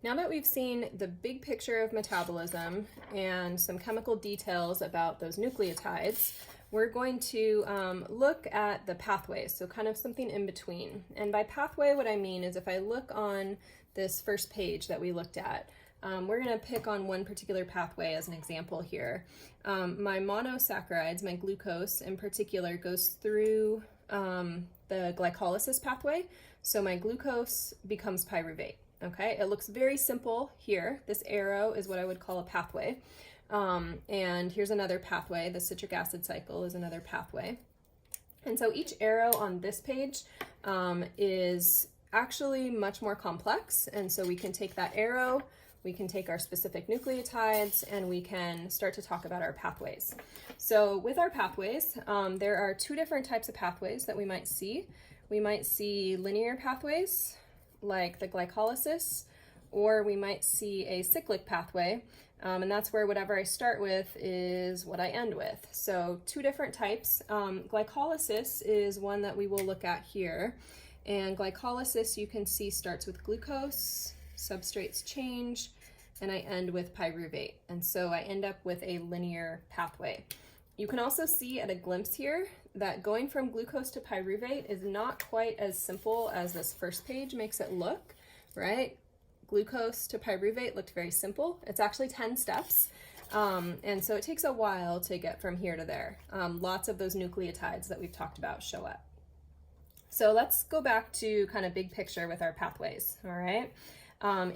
Now that we've seen the big picture of metabolism and some chemical details about those nucleotides, we're going to look at the pathways, so kind of something in between. And by pathway, what I mean is if I look on this first page that we looked at, we're going to pick on one particular pathway as an example here. My monosaccharides, my glucose in particular, goes through the glycolysis pathway, so my glucose becomes pyruvate. Okay, it looks very simple here. This arrow is what I would call a pathway. And here's another pathway. The citric acid cycle is another pathway. And so each arrow on this page is actually much more complex. And so we can take that arrow, we can take our specific nucleotides, and we can start to talk about our pathways. So with our pathways, there are two different types of pathways that we might see. We might see linear pathways, like the glycolysis, or we might see a cyclic pathway, and that's where whatever I start with is what I end with. So two different types. Glycolysis is one that we will look at here, and glycolysis you can see starts with glucose, substrates change, and I end with pyruvate, and so I end up with a linear pathway. You can also see at a glimpse here that going from glucose to pyruvate is not quite as simple as this first page makes it look, right? Glucose to pyruvate looked very simple. It's actually 10 steps. And so it takes a while to get from here to there. Lots of those nucleotides that we've talked about show up. So let's go back to kind of big picture with our pathways, all right?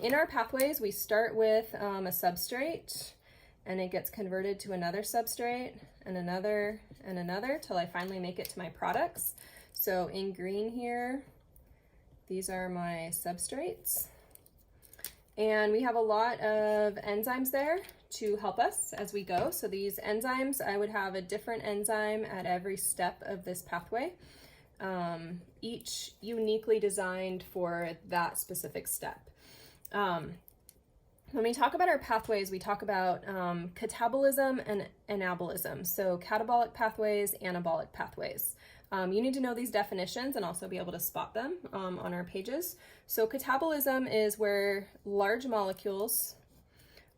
In our pathways, we start with a substrate, and it gets converted to another substrate, and another, till I finally make it to my products. So in green here, these are my substrates. And we have a lot of enzymes there to help us as we go. So these enzymes, I would have a different enzyme at every step of this pathway, each uniquely designed for that specific step. When we talk about our pathways, we talk about catabolism and anabolism. So catabolic pathways, anabolic pathways. You need to know these definitions and also be able to spot them on our pages. So catabolism is where large molecules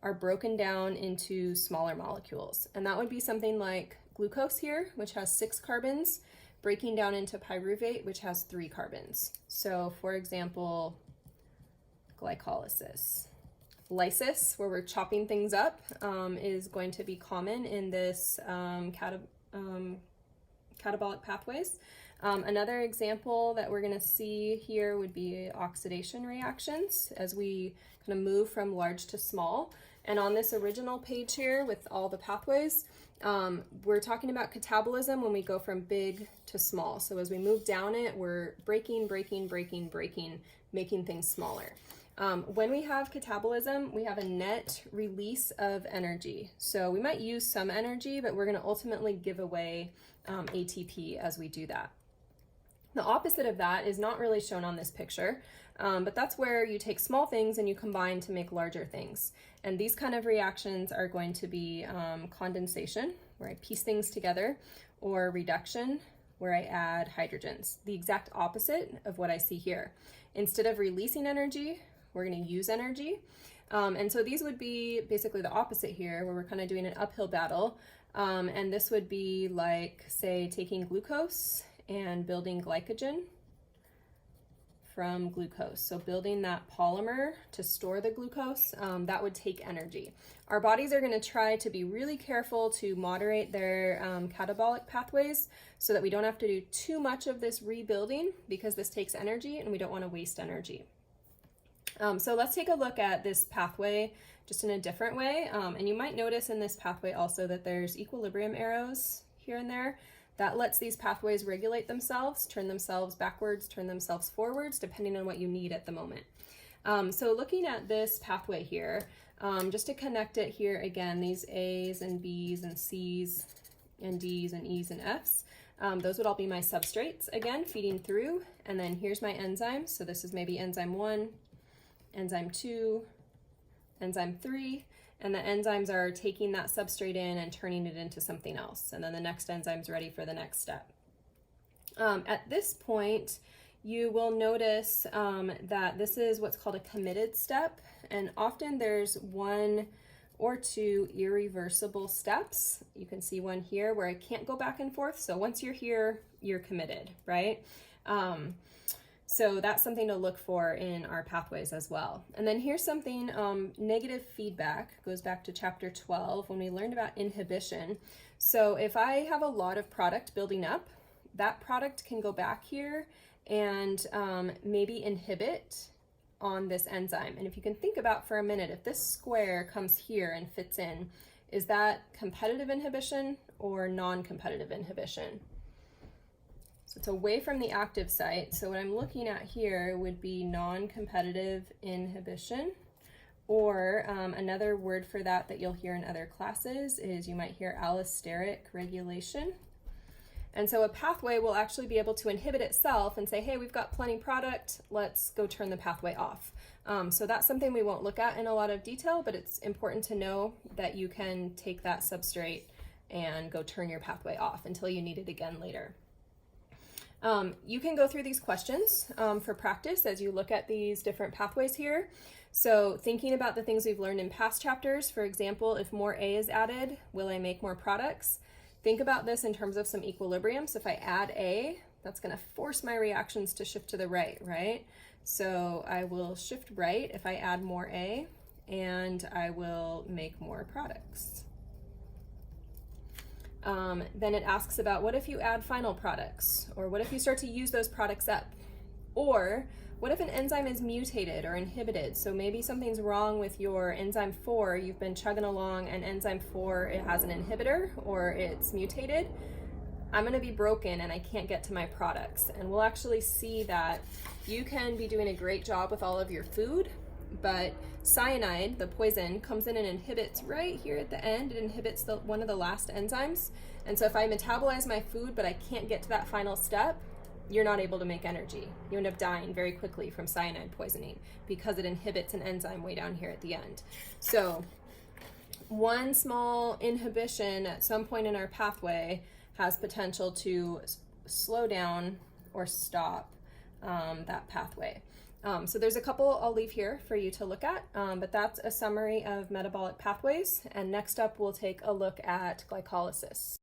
are broken down into smaller molecules. And that would be something like glucose here, which has 6 carbons, breaking down into pyruvate, which has 3 carbons. So for example, glycolysis. Lysis, where we're chopping things up, is going to be common in this catabolic pathways. Another example that we're going to see here would be oxidation reactions as we kind of move from large to small. And on this original page here with all the pathways, we're talking about catabolism when we go from big to small. So as we move down it, we're breaking, making things smaller. When we have catabolism, we have a net release of energy. So we might use some energy, but we're going to ultimately give away ATP as we do that. The opposite of that is not really shown on this picture, but that's where you take small things and you combine to make larger things. And these kind of reactions are going to be condensation, where I piece things together, or reduction, where I add hydrogens. The exact opposite of what I see here. Instead of releasing energy, we're going to use energy. And so these would be basically the opposite here, where we're kind of doing an uphill battle. And this would be like, say, taking glucose and building glycogen from glucose. So building that polymer to store the glucose, that would take energy. Our bodies are going to try to be really careful to moderate their catabolic pathways so that we don't have to do too much of this rebuilding, because this takes energy and we don't want to waste energy. So let's take a look at this pathway just in a different way. And you might notice in this pathway also that there's equilibrium arrows here and there. That lets these pathways regulate themselves, turn themselves backwards, turn themselves forwards, depending on what you need at the moment. So looking at this pathway here, just to connect it here again, these A's and B's and C's and D's and E's and F's, those would all be my substrates, again, feeding through. And then here's my enzymes. So this is maybe enzyme 1, enzyme 2, enzyme 3, and the enzymes are taking that substrate in and turning it into something else. And then the next enzyme's ready for the next step. At this point, you will notice that this is what's called a committed step, and often there's one or two irreversible steps. You can see one here where I can't go back and forth. So once you're here, you're committed, right? So that's something to look for in our pathways as well. And then here's something, negative feedback goes back to chapter 12 when we learned about inhibition. So if I have a lot of product building up, that product can go back here and maybe inhibit on this enzyme. And if you can think about for a minute, if this square comes here and fits in, is that competitive inhibition or non-competitive inhibition? So it's away from the active site. So what I'm looking at here would be non-competitive inhibition, or another word for that you'll hear in other classes is you might hear allosteric regulation. And so a pathway will actually be able to inhibit itself and say, hey, we've got plenty product, let's go turn the pathway off. So that's something we won't look at in a lot of detail, but it's important to know that you can take that substrate and go turn your pathway off until you need it again later. You can go through these questions for practice as you look at these different pathways here. So thinking about the things we've learned in past chapters, for example, if more A is added, will I make more products? Think about this in terms of some equilibrium. So if I add A, that's going to force my reactions to shift to the right, right? So I will shift right if I add more A, and I will make more products. Then it asks about what if you add final products, or what if you start to use those products up, or what if an enzyme is mutated or inhibited? So maybe something's wrong with your enzyme 4, you've been chugging along, and enzyme 4, it has an inhibitor or it's mutated. I'm going to be broken and I can't get to my products. And we'll actually see that you can be doing a great job with all of your food, but cyanide, the poison, comes in and inhibits right here at the end. It inhibits one of the last enzymes. And so if I metabolize my food but I can't get to that final step, you're not able to make energy. You end up dying very quickly from cyanide poisoning because it inhibits an enzyme way down here at the end. So one small inhibition at some point in our pathway has potential to slow down or stop that pathway. So there's a couple I'll leave here for you to look at, but that's a summary of metabolic pathways. And next up, we'll take a look at glycolysis.